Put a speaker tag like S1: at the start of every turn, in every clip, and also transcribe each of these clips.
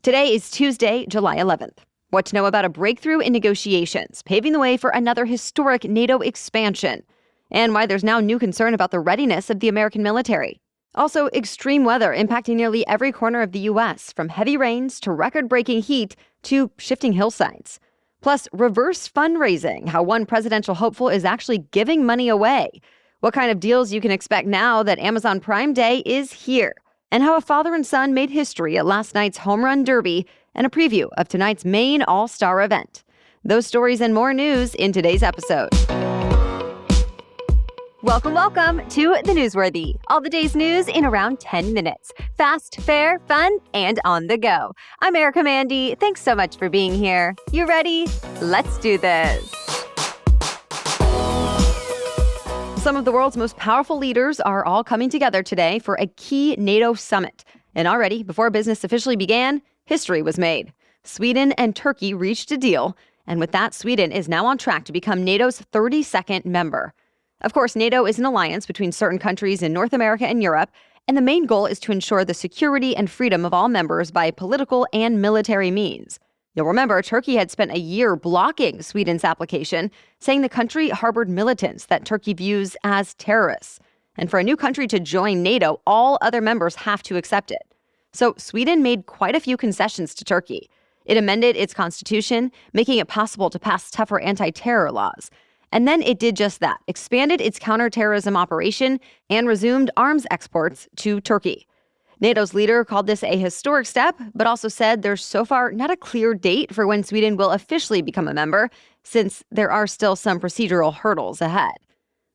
S1: Today is Tuesday, July 11th. What to know about a breakthrough in negotiations, paving the way for another historic NATO expansion, and why there's now new concern about the readiness of the American military. Also, extreme weather impacting nearly every corner of the U.S., from heavy rains to record-breaking heat to shifting hillsides. Plus, reverse fundraising, how one presidential hopeful is actually giving money away. What kind of deals you can expect now that Amazon Prime Day is here. And how a father and son made history at last night's Home Run Derby, and a preview of tonight's main all-star event. Those stories and more news in today's episode. Welcome to The Newsworthy. All the day's news in around 10 minutes. Fast, fair, fun, and on the go. I'm Erica Mandy. Thanks so much for being here. You ready? Let's do this. Some of the world's most powerful leaders are all coming together today for a key NATO summit. And already, before business officially began, history was made. Sweden and Turkey reached a deal, and with that, Sweden is now on track to become NATO's 32nd member. Of course, NATO is an alliance between certain countries in North America and Europe, and the main goal is to ensure the security and freedom of all members by political and military means. You'll remember Turkey had spent a year blocking Sweden's application, saying the country harbored militants that Turkey views as terrorists. And for a new country to join NATO, all other members have to accept it. So Sweden made quite a few concessions to Turkey. It amended its constitution, making it possible to pass tougher anti-terror laws. And then it did just that, expanded its counterterrorism operation and resumed arms exports to Turkey. NATO's leader called this a historic step, but also said there's so far not a clear date for when Sweden will officially become a member, since there are still some procedural hurdles ahead.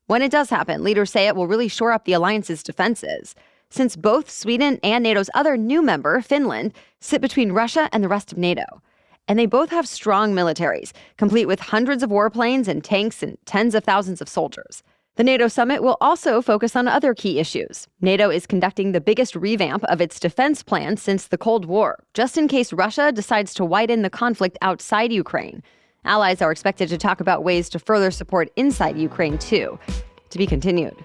S1: When it does happen, leaders say it will really shore up the alliance's defenses, since both Sweden and NATO's other new member, Finland, sit between Russia and the rest of NATO. And they both have strong militaries, complete with hundreds of warplanes and tanks and tens of thousands of soldiers. The NATO summit will also focus on other key issues. NATO is conducting the biggest revamp of its defense plan since the Cold War, just in case Russia decides to widen the conflict outside Ukraine. Allies are expected to talk about ways to further support inside Ukraine, too. To be continued.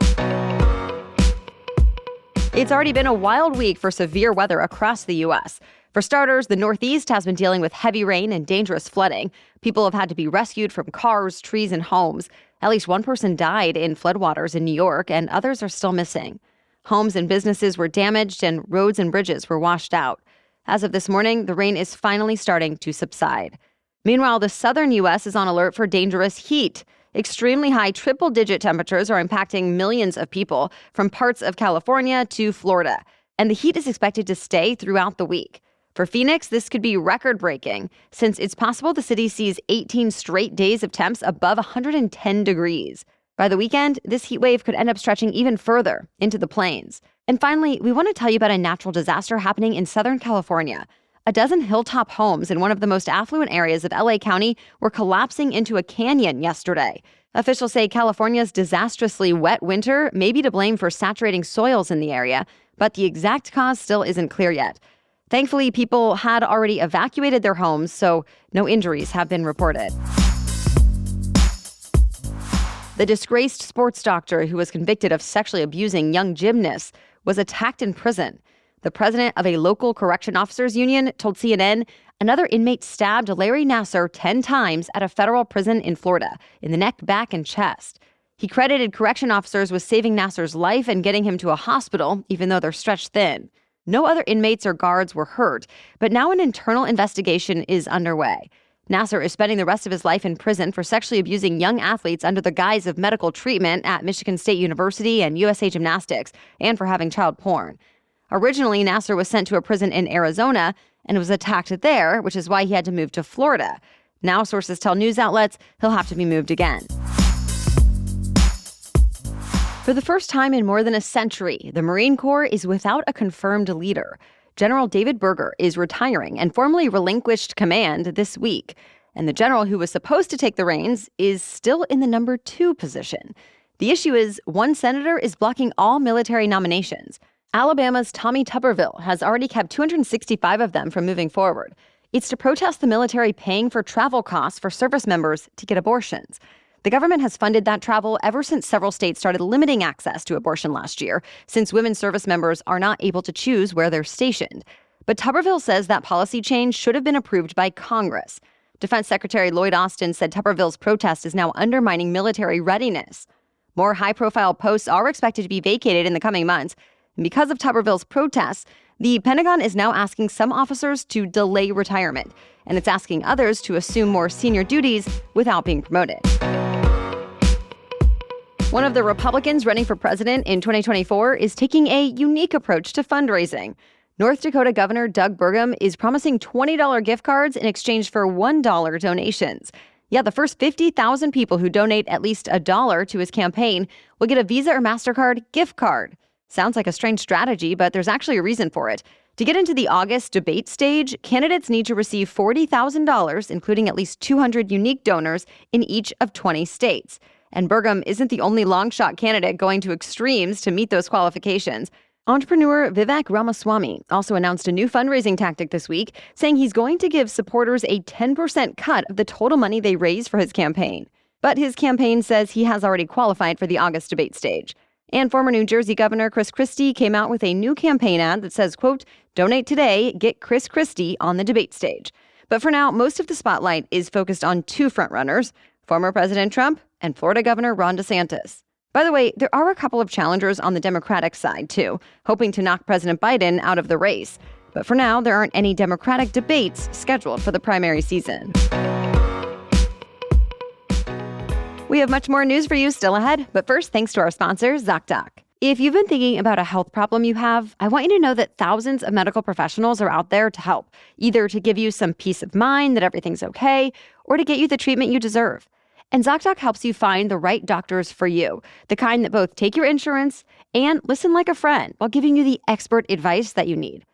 S1: It's already been a wild week for severe weather across the U.S. For starters, the Northeast has been dealing with heavy rain and dangerous flooding. People have had to be rescued from cars, trees, and homes. At least one person died in floodwaters in New York, and others are still missing. Homes and businesses were damaged, and roads and bridges were washed out. As of this morning, the rain is finally starting to subside. Meanwhile, the southern U.S. is on alert for dangerous heat. Extremely high triple-digit temperatures are impacting millions of people from parts of California to Florida, and the heat is expected to stay throughout the week. For Phoenix, this could be record-breaking, since it's possible the city sees 18 straight days of temps above 110 degrees. By the weekend, this heat wave could end up stretching even further into the plains. And finally, we want to tell you about a natural disaster happening in Southern California. A dozen hilltop homes in one of the most affluent areas of LA County were collapsing into a canyon yesterday. Officials say California's disastrously wet winter may be to blame for saturating soils in the area, but the exact cause still isn't clear yet. Thankfully, people had already evacuated their homes, so no injuries have been reported. The disgraced sports doctor who was convicted of sexually abusing young gymnasts was attacked in prison. The president of a local correction officers union told CNN another inmate stabbed Larry Nassar 10 times at a federal prison in Florida, in the neck, back, and chest. He credited correction officers with saving Nassar's life and getting him to a hospital, even though they're stretched thin. No other inmates or guards were hurt, but now an internal investigation is underway. Nassar is spending the rest of his life in prison for sexually abusing young athletes under the guise of medical treatment at Michigan State University and USA Gymnastics, and for having child porn. Originally, Nassar was sent to a prison in Arizona and was attacked there, which is why he had to move to Florida. Now, sources tell news outlets he'll have to be moved again. For the first time in more than a century, the Marine Corps is without a confirmed leader. General David Berger is retiring and formally relinquished command this week. And the general who was supposed to take the reins is still in the number 2 position. The issue is one senator is blocking all military nominations. Alabama's Tommy Tuberville has already kept 265 of them from moving forward. It's to protest the military paying for travel costs for service members to get abortions. The government has funded that travel ever since several states started limiting access to abortion last year, since women service members are not able to choose where they're stationed. But Tuberville says that policy change should have been approved by Congress. Defense Secretary Lloyd Austin said Tuberville's protest is now undermining military readiness. More high-profile posts are expected to be vacated in the coming months. And because of Tuberville's protests, the Pentagon is now asking some officers to delay retirement, and it's asking others to assume more senior duties without being promoted. One of the Republicans running for president in 2024 is taking a unique approach to fundraising. North Dakota Governor Doug Burgum is promising $20 gift cards in exchange for $1 donations. Yeah, the first 50,000 people who donate at least $1 to his campaign will get a Visa or MasterCard gift card. Sounds like a strange strategy, but there's actually a reason for it. To get into the August debate stage, candidates need to receive $40,000, including at least 200 unique donors in each of 20 states. And Burgum isn't the only long-shot candidate going to extremes to meet those qualifications. Entrepreneur Vivek Ramaswamy also announced a new fundraising tactic this week, saying he's going to give supporters a 10% cut of the total money they raise for his campaign. But his campaign says he has already qualified for the August debate stage. And former New Jersey Governor Chris Christie came out with a new campaign ad that says, quote, "Donate today, get Chris Christie on the debate stage." But for now, most of the spotlight is focused on two frontrunners, former President Trump and Florida Governor Ron DeSantis. By the way, there are a couple of challengers on the Democratic side, too, hoping to knock President Biden out of the race. But for now, there aren't any Democratic debates scheduled for the primary season. We have much more news for you still ahead, but first, thanks to our sponsor, ZocDoc. If you've been thinking about a health problem you have, I want you to know that thousands of medical professionals are out there to help, either to give you some peace of mind that everything's okay, or to get you the treatment you deserve. And ZocDoc helps you find the right doctors for you, the kind that both take your insurance and listen like a friend while giving you the expert advice that you need.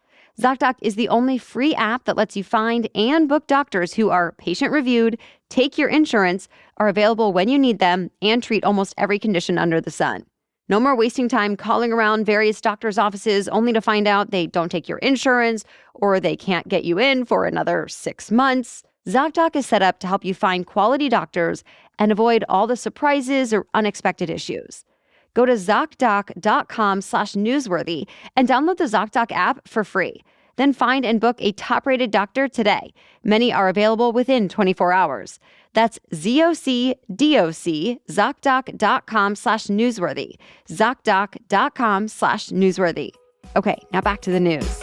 S1: ZocDoc is the only free app that lets you find and book doctors who are patient-reviewed, take your insurance, are available when you need them, and treat almost every condition under the sun. No more wasting time calling around various doctors' offices only to find out they don't take your insurance or they can't get you in for another 6 months. ZocDoc is set up to help you find quality doctors and avoid all the surprises or unexpected issues. Go to ZocDoc.com/newsworthy and download the ZocDoc app for free. Then find and book a top-rated doctor today. Many are available within 24 hours. That's ZocDoc, ZocDoc.com/newsworthy. ZocDoc.com/newsworthy. Okay, now back to the news.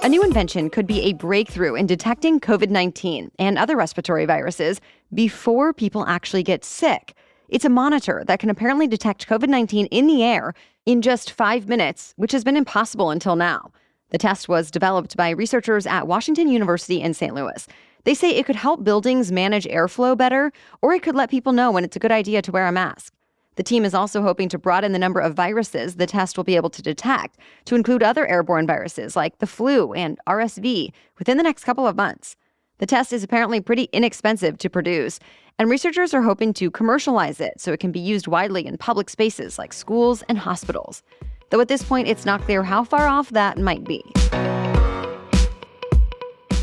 S1: A new invention could be a breakthrough in detecting COVID-19 and other respiratory viruses before people actually get sick. It's a monitor that can apparently detect COVID-19 in the air in just 5 minutes, which has been impossible until now. The test was developed by researchers at Washington University in St. Louis. They say it could help buildings manage airflow better, or it could let people know when it's a good idea to wear a mask. The team is also hoping to broaden the number of viruses the test will be able to detect to include other airborne viruses like the flu and RSV within the next couple of months. The test is apparently pretty inexpensive to produce, and researchers are hoping to commercialize it so it can be used widely in public spaces like schools and hospitals. Though at this point, it's not clear how far off that might be.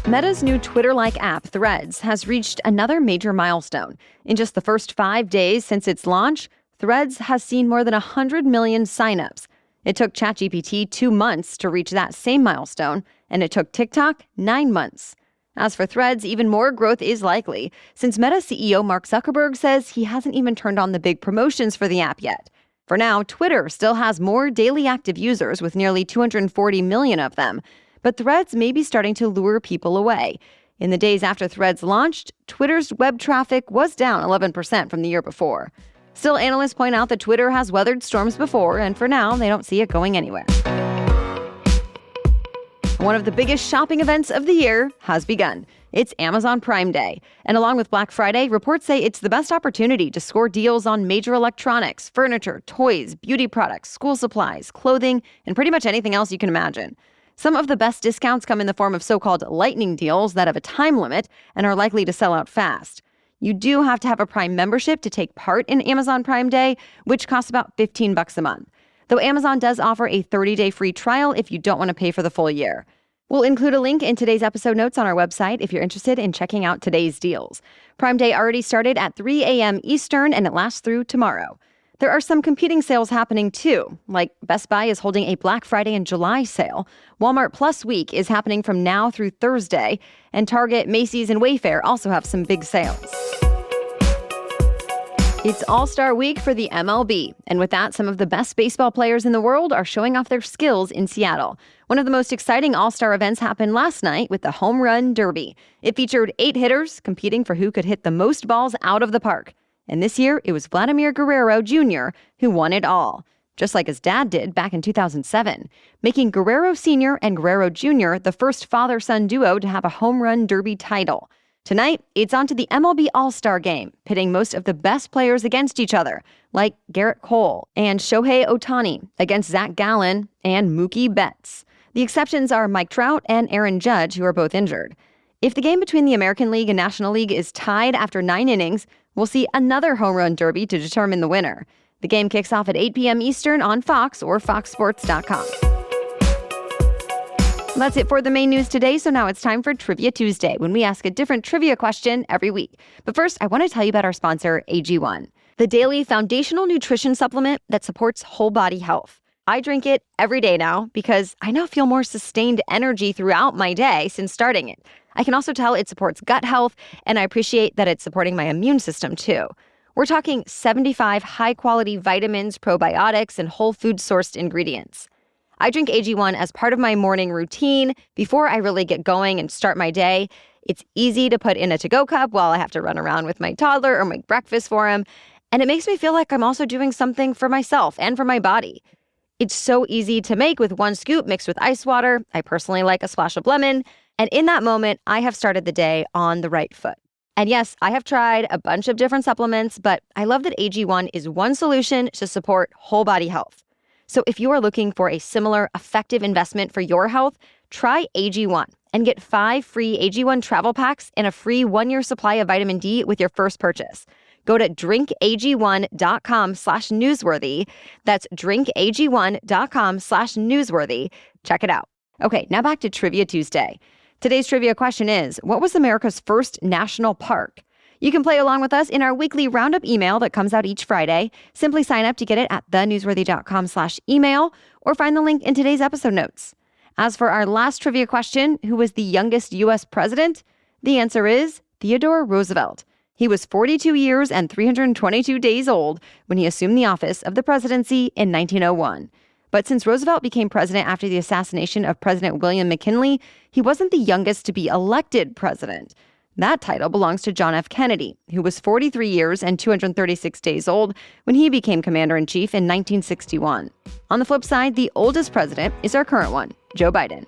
S1: Meta's new Twitter-like app, Threads, has reached another major milestone. In just the first 5 days since its launch, Threads has seen more than 100 million signups. It took ChatGPT 2 months to reach that same milestone, and it took TikTok 9 months. As for Threads, even more growth is likely, since Meta CEO Mark Zuckerberg says he hasn't even turned on the big promotions for the app yet. For now, Twitter still has more daily active users with nearly 240 million of them, but Threads may be starting to lure people away. In the days after Threads launched, Twitter's web traffic was down 11% from the year before. Still, analysts point out that Twitter has weathered storms before, and for now, they don't see it going anywhere. One of the biggest shopping events of the year has begun. It's Amazon Prime Day. And along with Black Friday, reports say it's the best opportunity to score deals on major electronics, furniture, toys, beauty products, school supplies, clothing, and pretty much anything else you can imagine. Some of the best discounts come in the form of so-called lightning deals that have a time limit and are likely to sell out fast. You do have to have a Prime membership to take part in Amazon Prime Day, which costs about $15 a month. Though Amazon does offer a 30-day free trial if you don't want to pay for the full year. We'll include a link in today's episode notes on our website if you're interested in checking out today's deals. Prime Day already started at 3 a.m. Eastern, and it lasts through tomorrow. There are some competing sales happening too, like Best Buy is holding a Black Friday and July sale. Walmart Plus Week is happening from now through Thursday, and Target, Macy's, and Wayfair also have some big sales. It's All-Star Week for the MLB, and with that, some of the best baseball players in the world are showing off their skills in Seattle. One of the most exciting All-Star events happened last night with the Home Run Derby. It featured 8 hitters competing for who could hit the most balls out of the park. And this year, it was Vladimir Guerrero Jr. who won it all, just like his dad did back in 2007, making Guerrero Sr. and Guerrero Jr. the first father-son duo to have a Home Run Derby title. Tonight, it's on to the MLB All-Star Game, pitting most of the best players against each other, like Garrett Cole and Shohei Ohtani against Zach Gallen and Mookie Betts. The exceptions are Mike Trout and Aaron Judge, who are both injured. If the game between the American League and National League is tied after 9 innings, we'll see another home run derby to determine the winner. The game kicks off at 8 p.m. Eastern on Fox or foxsports.com. That's it for the main news today, so now it's time for Trivia Tuesday, when we ask a different trivia question every week. But first, I want to tell you about our sponsor, AG1, the daily foundational nutrition supplement that supports whole body health. I drink it every day now because I now feel more sustained energy throughout my day since starting it. I can also tell it supports gut health, and I appreciate that it's supporting my immune system too. We're talking 75 high-quality vitamins, probiotics, and whole food-sourced ingredients. I drink AG1 as part of my morning routine before I really get going and start my day. It's easy to put in a to-go cup while I have to run around with my toddler or make breakfast for him, and it makes me feel like I'm also doing something for myself and for my body. It's so easy to make with 1 scoop mixed with ice water. I personally like a splash of lemon. And in that moment, I have started the day on the right foot. And yes, I have tried a bunch of different supplements, but I love that AG1 is one solution to support whole body health. So if you are looking for a similar effective investment for your health, try AG1 and get 5 free AG1 travel packs and a free 1-year supply of vitamin D with your first purchase. Go to drinkag1.com/newsworthy. That's drinkag1.com/newsworthy. Check it out. Okay, now back to Trivia Tuesday. Today's trivia question is, what was America's first national park? You can play along with us in our weekly roundup email that comes out each Friday. Simply sign up to get it at thenewsworthy.com/email or find the link in today's episode notes. As for our last trivia question, who was the youngest U.S. president? The answer is Theodore Roosevelt. He was 42 years and 322 days old when he assumed the office of the presidency in 1901. But since Roosevelt became president after the assassination of President William McKinley, he wasn't the youngest to be elected president. That title belongs to John F. Kennedy, who was 43 years and 236 days old when he became commander-in-chief in 1961. On the flip side, the oldest president is our current one, Joe Biden.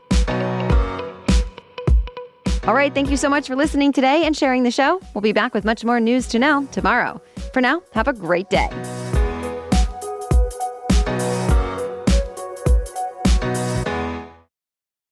S1: All right, thank you so much for listening today and sharing the show. We'll be back with much more news to know tomorrow. For now, have a great day.